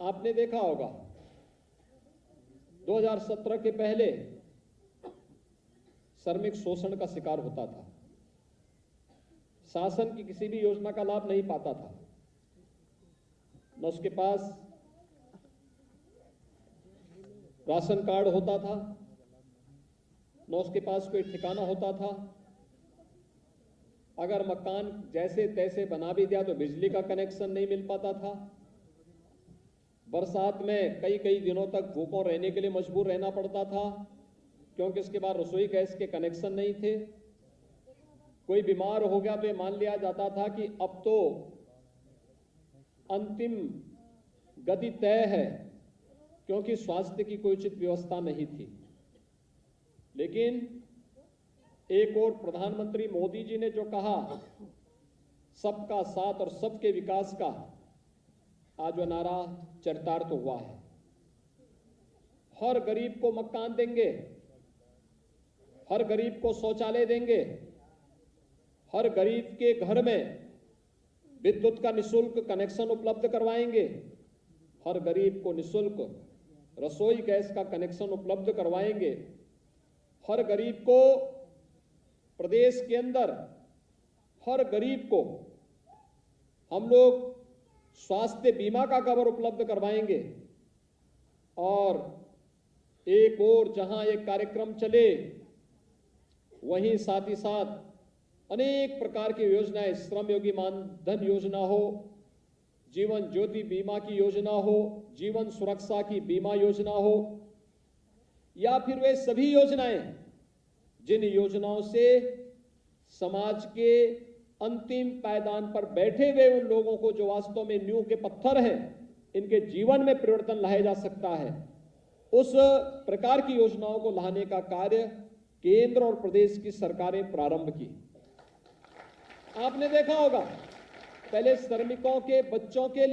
आपने देखा होगा 2017 के पहले श्रमिक शोषण का शिकार होता था, शासन की किसी भी योजना का लाभ नहीं पाता था, न उसके पास राशन कार्ड होता था, न उसके पास कोई ठिकाना होता था। अगर मकान जैसे तैसे बना भी दिया तो बिजली का कनेक्शन नहीं मिल पाता था। बरसात में कई कई दिनों तक भूखों रहने के लिए मजबूर रहना पड़ता था, क्योंकि इसके बाद रसोई गैस के कनेक्शन नहीं थे। कोई बीमार हो गया तो ये मान लिया जाता था कि अब तो अंतिम गति तय है, क्योंकि स्वास्थ्य की कोई उचित व्यवस्था नहीं थी। लेकिन एक और प्रधानमंत्री मोदी जी ने जो कहा, सबका साथ और सबके विकास का, आज वो नारा चरितार्थ हुआ है। हर गरीब को मकान देंगे, हर गरीब को शौचालय देंगे, हर गरीब के घर में विद्युत का निःशुल्क कनेक्शन उपलब्ध करवाएंगे, हर गरीब को निःशुल्क रसोई गैस का कनेक्शन उपलब्ध करवाएंगे, हर गरीब को प्रदेश के अंदर हर गरीब को हम लोग स्वास्थ्य बीमा का कवर उपलब्ध करवाएंगे। और एक और जहां एक कार्यक्रम चले, वहीं साथ ही साथ अनेक प्रकार की योजनाएं, श्रम योगी मानधन योजना हो, जीवन ज्योति बीमा की योजना हो, जीवन सुरक्षा की बीमा योजना हो, या फिर वे सभी योजनाएं जिन योजनाओं से समाज के अंतिम पायदान पर बैठे हुए उन लोगों को, जो वास्तव में नींव के पत्थर हैं, इनके जीवन में परिवर्तन लाया जा सकता है, उस प्रकार की योजनाओं को लाने का कार्य केंद्र और प्रदेश की सरकारें प्रारंभ की। आपने देखा होगा पहले श्रमिकों के बच्चों के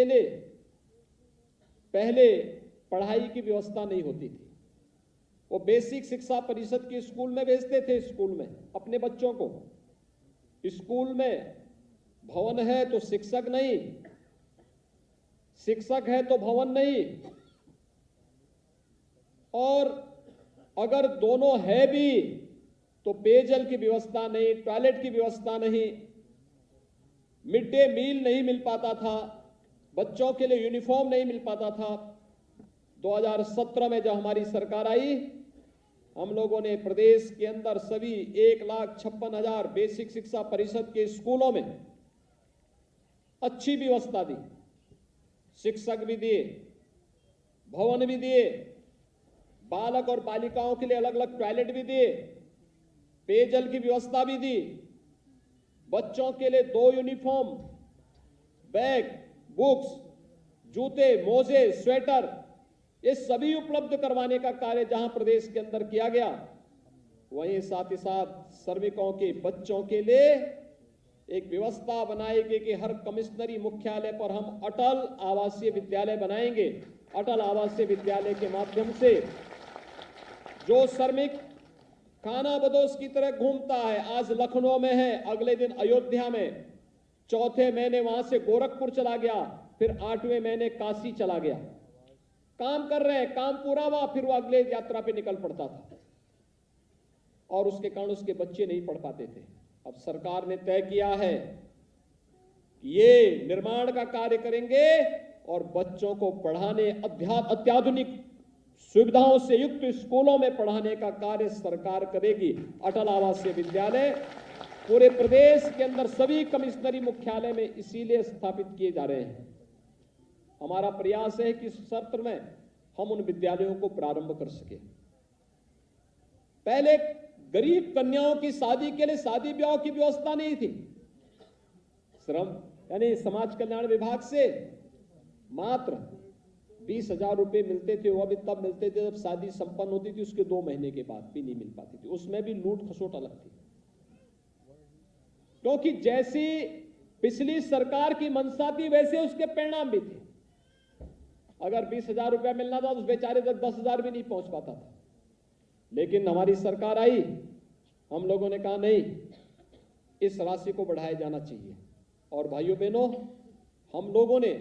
लिए पहले पढ़ाई की व्यवस्था नहीं होती थी। वो बेसिक शिक्षा परिषद के स्कूल में भेजते थे, स्कूल में अपने बच्चों को। स्कूल में भवन है तो शिक्षक नहीं, शिक्षक है तो भवन नहीं, और अगर दोनों है भी तो पेयजल की व्यवस्था नहीं, टॉयलेट की व्यवस्था नहीं, मिड डे मील नहीं मिल पाता था, बच्चों के लिए यूनिफॉर्म नहीं मिल पाता था। 2017 में जब हमारी सरकार आई, हम लोगों ने प्रदेश के अंदर सभी 1,56,000 बेसिक शिक्षा परिषद के स्कूलों में अच्छी व्यवस्था दी, शिक्षक भी दिए, भवन भी दिए, बालक और बालिकाओं के लिए अलग अलग टॉयलेट भी दिए, पेयजल की व्यवस्था भी दी, बच्चों के लिए 2 यूनिफॉर्म, बैग, बुक्स, जूते, मोजे, स्वेटर, ये सभी उपलब्ध करवाने का कार्य जहां प्रदेश के अंदर किया गया, वहीं साथ ही साथ श्रमिकों के बच्चों के लिए एक व्यवस्था बनाई गई कि हर कमिश्नरी मुख्यालय पर हम अटल आवासीय विद्यालय बनाएंगे। अटल आवासीय विद्यालय के माध्यम से जो श्रमिक खानाबदोश की तरह घूमता है, आज लखनऊ में है, अगले दिन अयोध्या में, चौथे महीने वहां से गोरखपुर चला गया, फिर 8वें महीने काशी चला गया, काम कर रहे हैं, काम पूरा हुआ, फिर वो अगले यात्रा पे निकल पड़ता था, और उसके कारण उसके बच्चे नहीं पढ़ पाते थे। अब सरकार ने तय किया है कि ये निर्माण का कार्य करेंगे और बच्चों को पढ़ाने, अत्याधुनिक सुविधाओं से युक्त स्कूलों में पढ़ाने का कार्य सरकार करेगी। अटल आवासीय विद्यालय पूरे प्रदेश के अंदर सभी कमिश्नरी मुख्यालय में इसीलिए स्थापित किए जा रहे हैं। हमारा प्रयास है कि इस सत्र में हम उन विद्यालयों को प्रारंभ कर सके। पहले गरीब कन्याओं की शादी के लिए शादी ब्याह की व्यवस्था नहीं थी। श्रम यानी समाज कल्याण विभाग से मात्र 20,000 रुपए मिलते थे। वो भी तब मिलते थे जब शादी संपन्न होती थी, उसके 2 महीने के बाद भी नहीं मिल पाती थी। उसमें भी लूट खसोट अलग थी, क्योंकि जैसी पिछली सरकार की मंशा थी वैसे उसके परिणाम भी थे। अगर 20,000 रुपया मिलना था तो उस बेचारे तक 10,000 भी नहीं पहुंच पाता था। लेकिन हमारी सरकार आई, हम लोगों ने कहा नहीं, इस राशि को बढ़ाया जाना चाहिए। और भाइयों बहनों, हम लोगों ने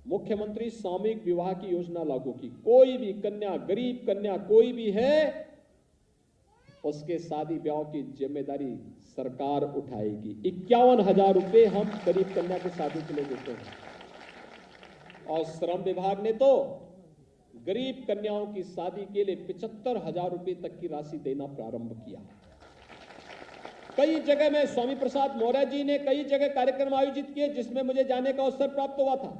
मुख्यमंत्री सामूहिक विवाह की योजना लागू की। कोई भी कन्या, गरीब कन्या कोई भी है, उसके शादी ब्याह की जिम्मेदारी सरकार उठाएगी। 51,000 रुपए हम गरीब कन्या की शादी के लिए देते हैं। और श्रम विभाग ने तो गरीब कन्याओं की शादी के लिए 75,000 रुपए तक की राशि देना प्रारंभ किया। कई जगह में स्वामी प्रसाद मौर्य जी ने कई जगह कार्यक्रम आयोजित किए जिसमें मुझे जाने का अवसर प्राप्त हुआ था।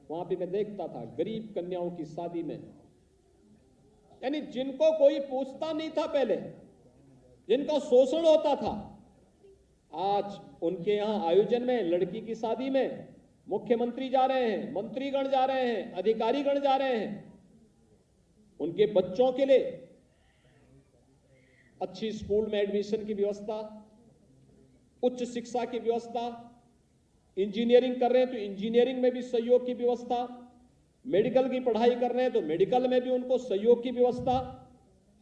वहां पे मैं देखता था गरीब कन्याओं की शादी में, यानी जिनको कोई पूछता नहीं था पहले, जिनका शोषण होता था, आज उनके यहां आयोजन में, लड़की की शादी में मुख्यमंत्री जा रहे हैं, मंत्रीगण जा रहे हैं, अधिकारीगण जा रहे हैं। उनके बच्चों के लिए अच्छी स्कूल में एडमिशन की व्यवस्था, उच्च शिक्षा की व्यवस्था, इंजीनियरिंग कर रहे हैं तो इंजीनियरिंग में भी सहयोग की व्यवस्था, मेडिकल की पढ़ाई कर रहे हैं तो मेडिकल में भी उनको सहयोग की व्यवस्था,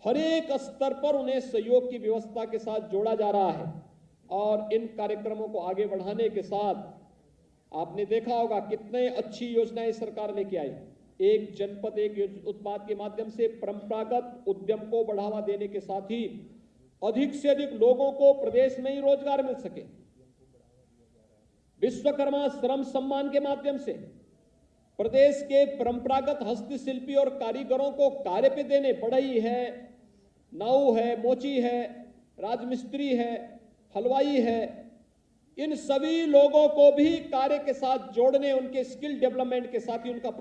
हर एक स्तर पर उन्हें सहयोग की व्यवस्था के साथ जोड़ा जा रहा है। और इन कार्यक्रमों को आगे बढ़ाने के साथ आपने देखा होगा कितने अच्छी योजनाएं सरकार लेके आई। एक जनपद एक उत्पाद के माध्यम से परंपरागत उद्यम को बढ़ावा देने के साथ ही अधिक से अधिक लोगों को प्रदेश में ही रोजगार मिल सके। विश्वकर्मा श्रम सम्मान के माध्यम से प्रदेश के परंपरागत हस्तशिल्पी और कारीगरों को कार्य पे देने, बढ़ई है, नाऊ है, मोची है, राजमिस्त्री है, हलवाई है, इन सभी लोगों को भी कार्य के साथ जोड़ने, उनके स्किल डेवलपमेंट के साथ ही उनका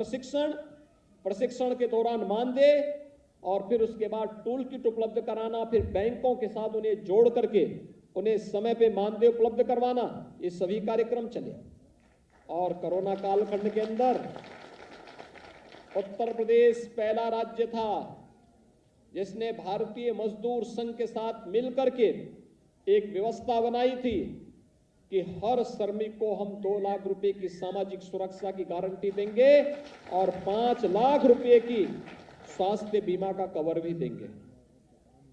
प्रशिक्षण के दौरान मानदेय और फिर उसके बाद टूल किट उपलब्ध कराना, फिर बैंकों के साथ उन्हें जोड़ करके उन्हें समय पे मानदेय उपलब्ध करवाना, ये सभी कार्यक्रम चले। और कोरोना कालखंड के अंदर उत्तर प्रदेश पहला राज्य था जिसने भारतीय मजदूर संघ के साथ मिलकर के एक व्यवस्था बनाई थी कि हर श्रमिक को हम 2 लाख रुपए की सामाजिक सुरक्षा की गारंटी देंगे और 5 लाख रुपए की स्वास्थ्य बीमा का कवर भी देंगे।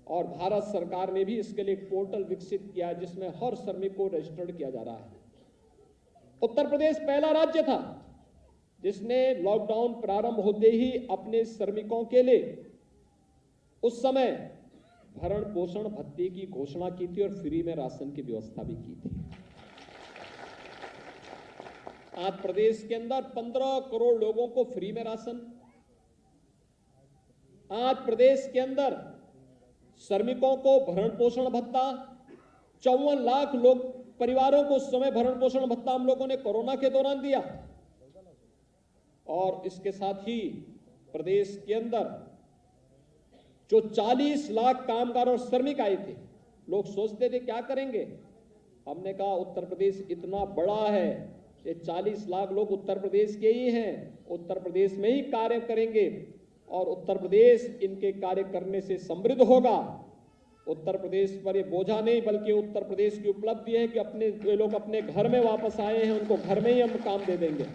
और भारत सरकार ने भी इसके लिए एक पोर्टल विकसित किया जिसमें हर श्रमिक को रजिस्टर्ड किया जा रहा है। उत्तर प्रदेश पहला राज्य था जिसने लॉकडाउन प्रारंभ होते ही अपने श्रमिकों के लिए उस समय भरण पोषण भत्ते की घोषणा की थी और फ्री में राशन की व्यवस्था भी की थी। आज प्रदेश के अंदर 15 करोड़ लोगों को फ्री में राशन, आज प्रदेश के अंदर श्रमिकों को भरण पोषण भत्ता, 54 लाख लोग परिवारों को उस समय भरण पोषण भत्ता हम लोगों ने कोरोना के दौरान दिया। और इसके साथ ही प्रदेश के अंदर जो 40 लाख कामगार और श्रमिक आए थे, लोग सोचते थे क्या करेंगे। हमने कहा उत्तर प्रदेश इतना बड़ा है, ये 40 लाख लोग उत्तर प्रदेश के ही हैं, उत्तर प्रदेश में ही कार्य करेंगे और उत्तर प्रदेश इनके कार्य करने से समृद्ध होगा। उत्तर प्रदेश पर ये बोझा नहीं बल्कि उत्तर प्रदेश की उपलब्धि है कि अपने लोग अपने घर में वापस आए हैं, उनको घर में ही हम काम दे देंगे।